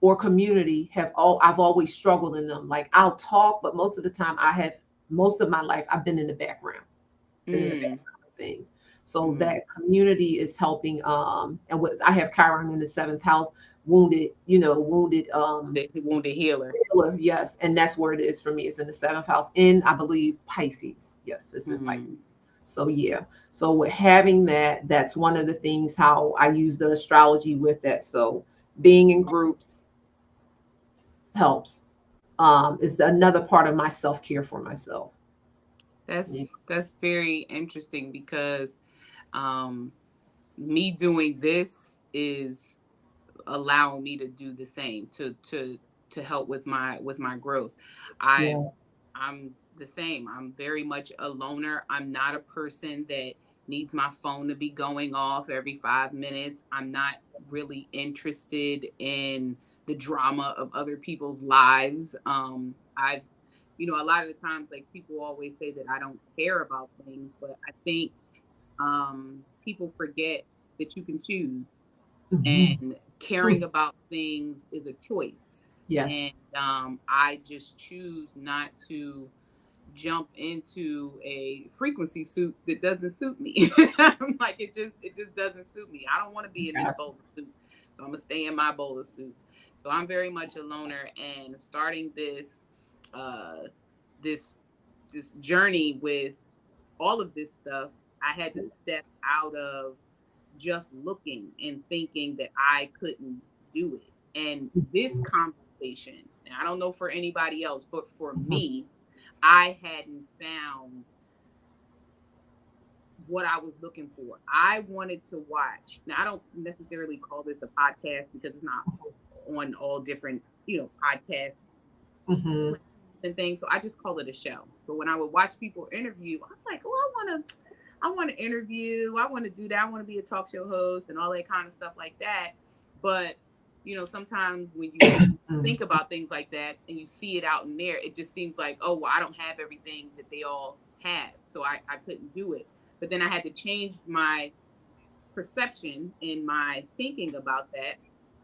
or community, I've always struggled in them. Like, I'll talk, but most of my life I've been in the background, Mm. of things. So Mm-hmm. that community is helping. And what I have Chiron in the seventh house, wounded The wounded healer. healer, yes, and that's where it is for me. It's in the seventh house, in, I believe, Pisces. Yes, it's in Mm-hmm. Pisces. So yeah. So with having that, that's one of the things how I use the astrology with that. So being in groups helps. Is another part of my self care for myself. Yeah. That's very interesting because um me doing this is allowing me to do the same to help with my growth. I've Yeah. I'm the same. I'm very much a loner. I'm not a person that needs my phone to be going off every 5 minutes. I'm not really interested in the drama of other people's lives. A lot of the times, like people always say that I don't care about things, but I think people forget that you can choose, Mhm. and Mm. caring about things is a choice. And Yes. I just choose not to jump into a frequency suit that doesn't suit me. Like it just doesn't suit me. I don't want to be in this Gotcha. bowler suit. So I'm gonna stay in my bowler suit. So I'm very much a loner, and starting uh this this journey with all of this stuff, I had to step out of just looking and thinking that I couldn't do it. And this conversation, now I don't know for anybody else, but for Mhm. me, I hadn't found what I was looking for. I wanted to watch. Now, I don't necessarily call this a podcast because it's not on all different, podcasts Mhm. and things. So I just call it a show. But when I would watch people interview, I'm like, oh, I want to interview. I want to do that. I want to be a talk show host and all that kind of stuff like that. But sometimes when you Mm. think about things like that and you see it out in there, it just seems like, oh, well, I don't have everything that they all have, so I couldn't do it. But then I had to change my perception and my thinking about that.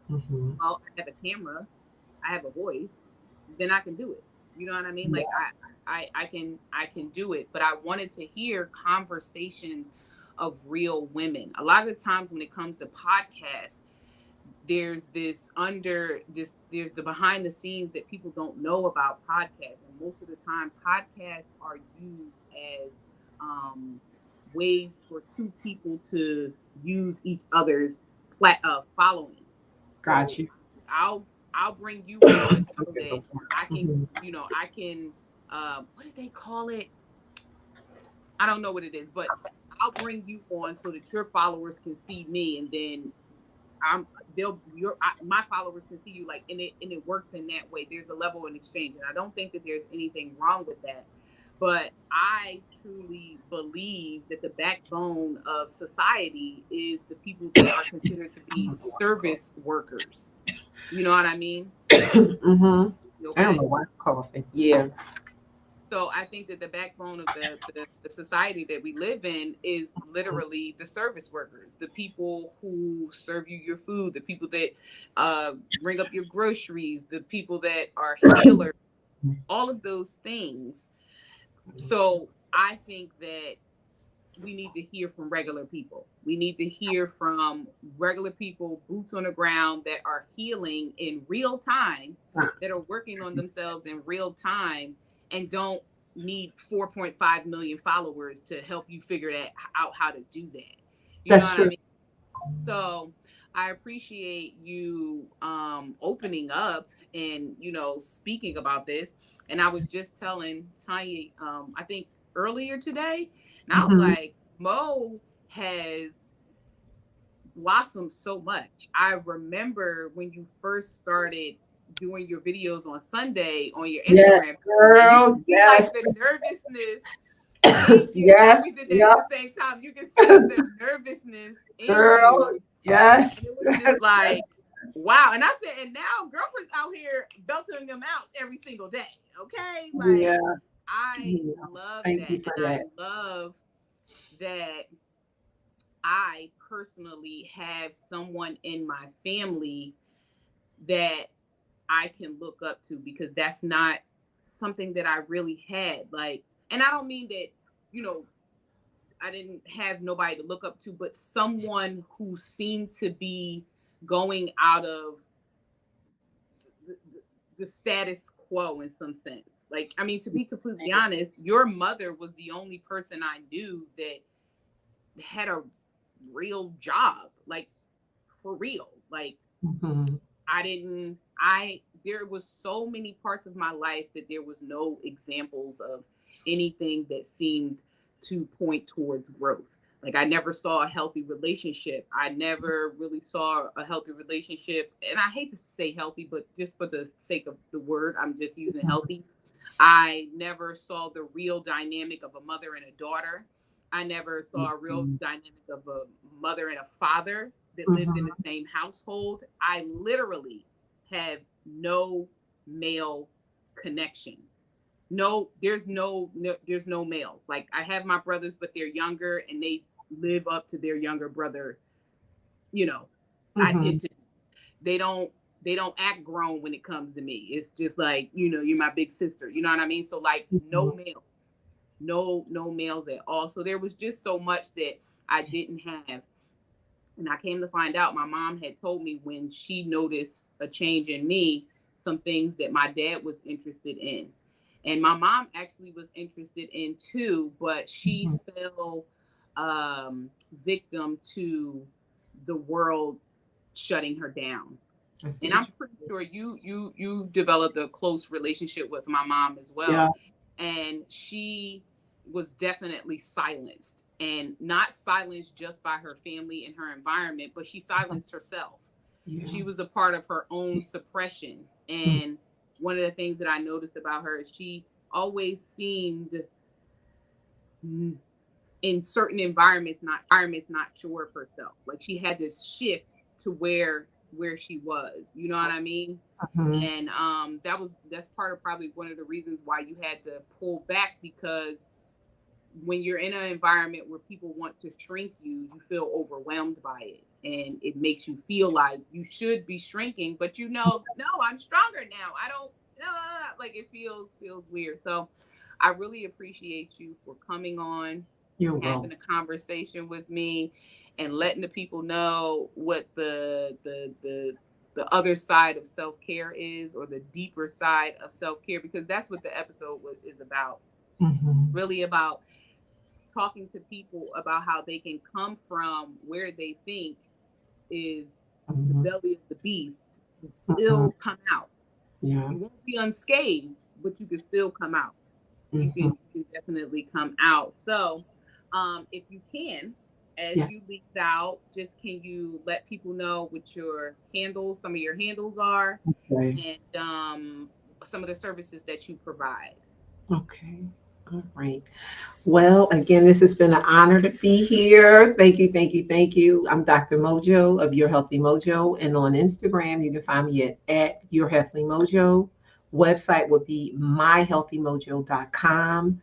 Mhm. Well, I have a camera, I have a voice, then I can do it. You know what I mean? Like Yes. I can do it. But I wanted to hear conversations of real women. A lot of the times when it comes to podcasts, there's the behind the scenes that people don't know about podcasts. And most of the time podcasts are used as um ways for two people to use each other's following. Got So you. I'll bring you on so Okay, that so far. I can, Mhm. I can, what did they call it? I don't know what it is, but I'll bring you on so that your followers can see me, and then I'm my followers can see you, like, and it works in that way. There's a level in exchange, and I don't think that there's anything wrong with that. But I truly believe that the backbone of society is the people that are considered to be I'm service workers. You know what I mean? Mhm. You I don't know okay? why I'm coughing. Yeah. So I think that the backbone of the society that we live in is literally the service workers, the people who serve you your food, the people that bring up your groceries, the people that are healers, all of those things. So I think that we need to hear from regular people. We need to hear from regular people, boots on the ground, that are healing in real time, that are working on themselves in real time, and don't need 4.5 million followers to help you figure that out, how to do that. You know That's what I true. mean? So I appreciate you opening up and speaking about this. And I was just telling Tanya, I think earlier today, and I was Mhm. like, Mo has blossomed so much. I remember when you first started doing your videos on Sunday on your Yes, Instagram, and you could girl. see like Yes. the nervousness. Thank you. I'm glad Yes. we did that at Yep. the same time. You can see the nervousness in Girl. you, and Yes. it was just like, wow. And I said, and now girlfriend's out here belting them out every single day. Okay. Like, Yeah. I Yeah. love Thank that. you for And I that. love that I personally have someone in my family that I can look up to, because that's not something that I really had. Like, and I don't mean that, you know, I didn't have nobody to look up to, but someone who seemed to be going out of the, the status quo in some sense. Like, I mean, to be completely honest, your mother was the only person I knew that had a real job, like for real. Like, Mhm. there was so many parts of my life that there was no examples of anything that seemed to point towards growth. Like, I never saw a healthy relationship. I never really saw a healthy relationship. And I hate to say healthy, but just for the sake of the word, I'm just using healthy. I never saw the real dynamic of a mother and a daughter. I never saw a real Mhm. dynamic of a mother and a father that lived in the Mhm. same household. I literally have no male connection. No, there's no males. Like I have my brothers, but they're younger and they live up to their younger brother, you know, Mhm. identity. They don't they don't act grown when it comes to me. It's just like, you're my big sister. You know what I mean? So like no Mhm. males. No males at all. So there was just so much that I didn't have. And I came to find out my mom had told me when she noticed a change in me, some things that my dad was interested in. And my mom actually was interested in too, but she Mhm. fell victim to the world shutting her down. I see And what I'm you. pretty sure you developed a close relationship with my mom as Yeah. well. And she was definitely silenced, and not silenced just by her family and her environment, but she silenced herself. Yeah. She was a part of her own suppression. Mm. And one of the things that I noticed about her is she always seemed in certain environments not sure of herself. Like she had this shift to where she was. You know what I mean? Mhm. And that's part of probably one of the reasons why you had to pull back, because when you're in an environment where people want to shrink you, you feel overwhelmed by it. And it makes you feel like you should be shrinking, but no, I'm stronger now. I don't like it feels weird. So I really appreciate you for coming on, You're welcome. having a conversation with me, and letting the people know what the other side of self-care is, or the deeper side of self-care, because that's what the episode is about. Mhm. Really about talking to people about how they can come from where they think is the Mhm. belly of the beast and Mhm. still come out. Yeah. You won't be unscathed, but you can still come out. Mhm. You can definitely come out. So, if you can, as Yes. you leave out, just can you let people know what some of your handles are, Okay. and some of the services that you provide. Okay. All right. Well, again, this has been an honor to be here. Thank you, thank you, thank you. I'm Dr. Mojo of Your Healthy Mojo, and on Instagram, you can find me at Your Healthy Mojo. Website would be myhealthymojo.com.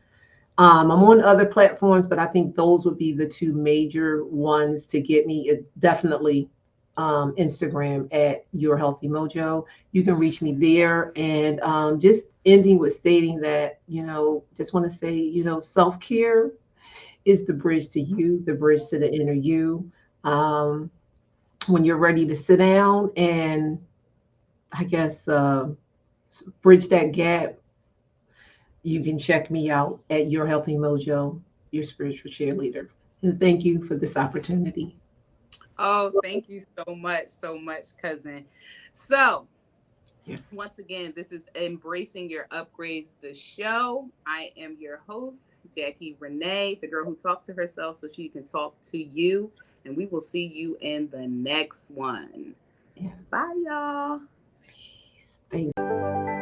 I'm on other platforms, but I think those would be the two major ones to get me. Definitely Instagram at Your Healthy Mojo. You can reach me there. And just ending with stating that, just want to say, self care is the bridge to you, the bridge to the inner you. Um, when you're ready to sit down and, I guess, bridge that gap, you can check me out at Your Healthy Mojo, your spiritual cheerleader. And thank you for this opportunity. Oh, thank you so much, cousin. So, Yes. once again, this is Embracing Your Upgrades, the show. I am your host, Jackie Renee, the girl who talks to herself so she can talk to you. And we will see you in the next one. Yes. Bye, y'all. Thank you.